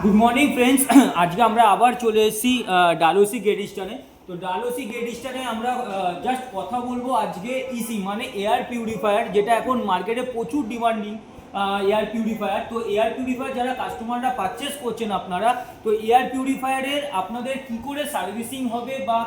Good morning friends. আজকে আমরা আবার চলে এসেছি ডালহৌসি গ্রেট ইস্টার্নে। তো ডালহৌসি গ্রেট ইস্টার্নে আমরা জাস্ট কথা বলবো আজকে ইসি মানে এয়ার পিউরিফায়ার, যেটা এখন মার্কেটে প্রচুর ডিমান্ডিং এয়ার পিউরিফায়ার। তো এয়ার পিউরিফায়ার যারা কাস্টমাররা পারচেস করছেন আপনারা, তো এয়ার পিউরিফায়ারের আপনাদের কি করে সার্ভিসিং হবে, বা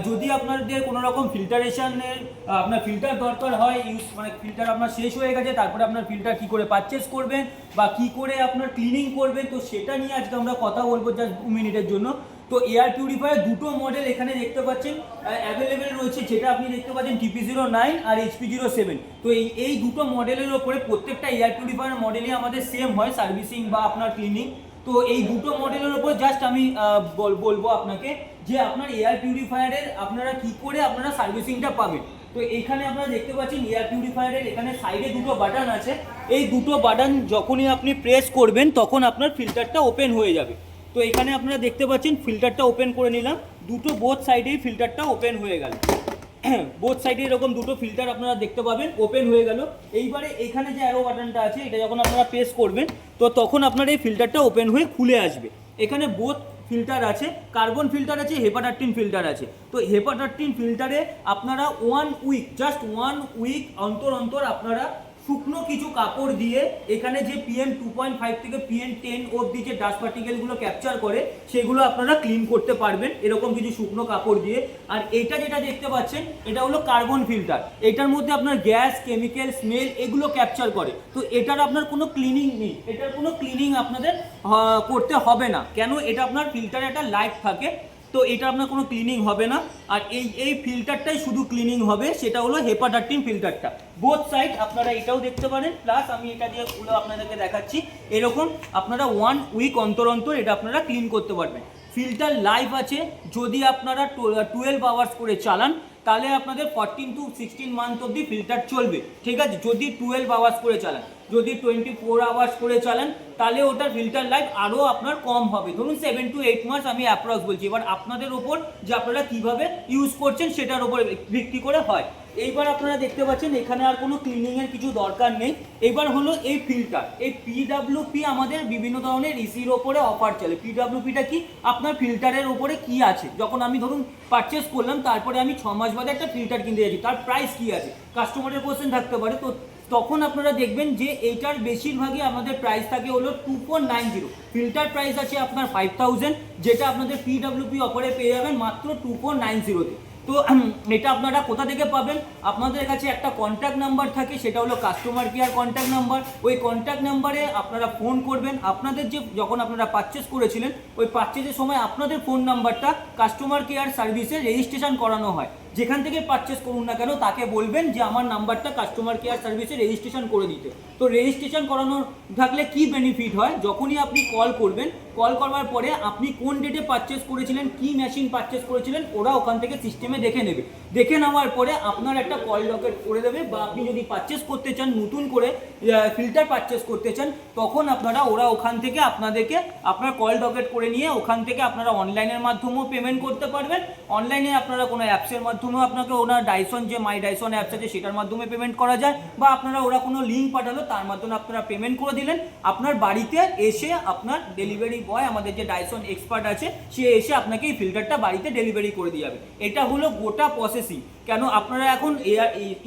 যদি আপনাদের কোনো রকম ফিল্টারেশনের আপনার ফিল্টার দরকার হয়, মানে ফিল্টার আপনার শেষ হয়ে গেছে, তারপরে আপনার ফিল্টার কি করে পারচেস করবেন বা কি করে আপনার ক্লিনিং করবেন, তো সেটা নিয়ে আজকে আমরা কথা বলবো জাস্ট 2 মিনিটের জন্য। তো এয়ার পিউরিফায়ার দুটো মডেল এখানে দেখতে পাচ্ছেন অ্যাভেলেবেল রয়েছে, যেটা আপনি দেখতে পাচ্ছেন TP09 আর HP07। তো এই দুটো মডেলের ওপরে প্রত্যেকটা এয়ার পিউরিফায়ার মডেলই আমাদের সেম হয় সার্ভিসিং বা আপনার ক্লিনিং। তো এই দুটো মডেলের ওপর জাস্ট আমি বলবো আপনাকে যে আপনার এয়ার পিউরিফায়ারের আপনারা কি করে আপনারা সার্ভিসিংটা পাবেন। তো এখানে আপনারা দেখতে পাচ্ছেন এয়ার পিউরিফায়ারের এখানে সাইডে দুটো বাটন আছে। এই দুটো বাটন যখনই আপনি প্রেস করবেন তখন আপনার ফিল্টারটা ওপেন হয়ে যাবে। তো এখানে আপনারা দেখতে পাচ্ছেন ফিল্টারটা ওপেন করে নিলাম, দুটো বোথ সাইডেই ফিল্টারটা ওপেন হয়ে গেল। বোথ সাইডে এরকম দুটো ফিল্টার আপনারা দেখতে পাবেন ওপেন হয়ে গেল। এইবারে এখানে যে অ্যারো বাটনটা আছে, এটা যখন আপনারা প্রেস করবেন তো তখন আপনার এই ফিল্টারটা ওপেন হয়ে খুলে আসবে। এখানে বোথ ফিল্টার আছে, কার্বন ফিল্টার আছে, হেপাটারটিন ফিল্টার আছে। তো হেপাটারটিন ফিল্টারে আপনারা 1 উইক, জাস্ট 1 উইক অন্তর অন্তর আপনারা শুকনো কিছু কাপড় দিয়ে এখানে যে PM 2.5 থেকে PM 10 অবধি যে ডাস্ট পার্টিকেলগুলো ক্যাপচার করে সেগুলো আপনারা ক্লিন করতে পারবেন এরকম কিছু শুকনো কাপড় দিয়ে। আর এটা যেটা দেখতে পাচ্ছেন এটা হলো কার্বন ফিল্টার, এটার মধ্যে আপনার গ্যাস, কেমিক্যাল, স্মেল এগুলো ক্যাপচার করে। তো এটার আপনার কোনো ক্লিনিং নেই, এটার কোনো ক্লিনিং আপনাদের করতে হবে না। কেন? এটা আপনার ফিল্টারে একটা লাইট থাকে, তো এটা আপনার কোনো ক্লিনিং হবে না। আর এই ফিল্টারটাই শুধু ক্লিনিং হবে, সেটা হলো হেপাটারটিন ফিল্টারটা। বোথ সাইড আপনারা এটাও দেখতে পারেন, প্লাস আমি এটা দিয়ে খুলে আপনাদেরকে দেখাচ্ছি। এরকম আপনারা 1 উইক অন্তর অন্তর এটা আপনারা ক্লিন করতে পারবেন। ফিল্টার লাইভ আছে, যদি আপনারা 12 আওয়ার্স করে চালান তাহলে আপনাদের 14 to 16 মান্থ অবধি ফিল্টার চলবে, ঠিক আছে? যদি 12 আওয়ার্স করে চালান, যদি 24 আওয়ার্স করে চালান তাহলে ওটার ফিল্টার লাইফ আরও আপনার কম হবে, ধরুন 7 to 8 মাস আমি অ্যাপ্রক্স বলছি। এবার আপনাদের ওপর যে আপনারা কীভাবে ইউজ করছেন সেটার উপর ভিত্তি করে হয়। এইবার আপনারা দেখতে পাচ্ছেন এখানে আর কোনো ক্লিনিংয়ের কিছু দরকার নেই। এবার হলো এই ফিল্টার, এই PWP আমাদের বিভিন্ন ধরনের ইসির ওপরে অফার চলে। PWPটা কি? আপনার ফিল্টারের ওপরে কি আছে, যখন আমি ধরুন পারচেস করলাম তারপরে আমি 6 মাস বাদে একটা ফিল্টার কিনতে যাচ্ছি, তার প্রাইস কি আছে কাস্টমারের কোশ্চেন থাকতে পারে। তো তখন আপনারা দেখবেন যে এইটার বেশিরভাগই আমাদের প্রাইস থাকে হলো 2.90। ফিল্টার প্রাইস আছে আপনার 5000, যেটা আপনাদের PWP অফারে পেয়ে যাবেন মাত্র 2.90-তে। তো এটা আপনারা কোথা থেকে পাবেন? আপনাদের কাছে একটা কন্ট্যাক্ট নাম্বার থাকে, সেটা হলো কাস্টমার কেয়ার কন্ট্যাক্ট নাম্বার। ওই কন্ট্যাক্ট নাম্বারে আপনারা ফোন করবেন। আপনাদের যে যখন আপনারা পারচেস করেছিলেন ওই পারচেসের সময় আপনাদের ফোন নাম্বারটা কাস্টমার কেয়ার সার্ভিসে রেজিস্ট্রেশন করানো হয়। যেখান থেকে পারচেস করুন না কেন তাকে বলবেন যে আমার নাম্বারটা কাস্টমার কেয়ার সার্ভিসে রেজিস্ট্রেশন করে দিতে। তো রেজিস্ট্রেশন করানো থাকলে কি বেনিফিট হয়, যখনই আপনি কল করবেন, কল করবার পরে আপনি কোন ডেটে পারচেস করেছিলেন, কি মেশিন পারচেস করেছিলেন, ওরা ওখান থেকে সিস্টেমে দেখে নেবে। দেখে নেওয়ার পরে আপনার একটা কল লকেট করে দেবে, বা আপনি যদি পারচেস করতে চান নতুন করে ফিল্টার পারচেস করতে চান, তখন ওরা ওখান থেকে আপনাদেরকে আপনার কল ডকেট করে নিয়ে ওখান থেকে আপনারা অনলাইনের মাধ্যমেও পেমেন্ট করতে পারবেন। অনলাইনে আপনারা কোনো অ্যাপসের মাধ্যমেও আপনাকে ওনার ডাইসন যে মাই ডাইসন অ্যাপস আছে সেটার মাধ্যমে পেমেন্ট করা যায়, বা আপনারা ওরা কোনো লিঙ্ক পাঠালো তার মাধ্যমে আপনারা পেমেন্ট করে দিলেন। আপনার বাড়িতে এসে আপনার ডেলিভারি বয়, আমাদের যে ডাইসন এক্সপার্ট আছে, সে এসে আপনাকে এই ফিল্টারটা বাড়িতে ডেলিভারি করে দিয়ে যাবে। এটা হলো গোটা প্রসেসিং। কেন? আপনারা এখন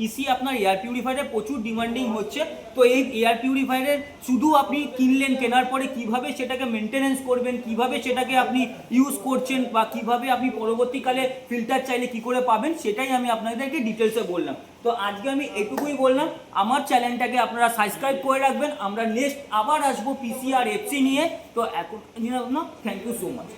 ইসি আপনার এয়ার পিউরিফায়ারের প্রচুর ডিমান্ডিং হচ্ছে। তো এই এয়ার পিউরিফায়ারের শুধু আপনি কিনলেন, কেনার পরে কিভাবে সেটাকে মেনটেনেন্স করবেন, কিভাবে সেটাকে আপনি ইউজ করছেন, বা কিভাবে আপনি পরবর্তীকালে ফিল্টার চাইলে কি করে পাবেন, সেটাই আমি আপনাদেরকে ডিটেলসে বললাম। তো আজকে আমি এটুকুই বললাম। আমার চ্যানেলটাকে আপনারা সাবস্ক্রাইব করে রাখবেন। আমরা নেক্সট আবার আসবো PC আর FC নিয়ে। তো এখন থ্যাংক ইউ সো মাচ।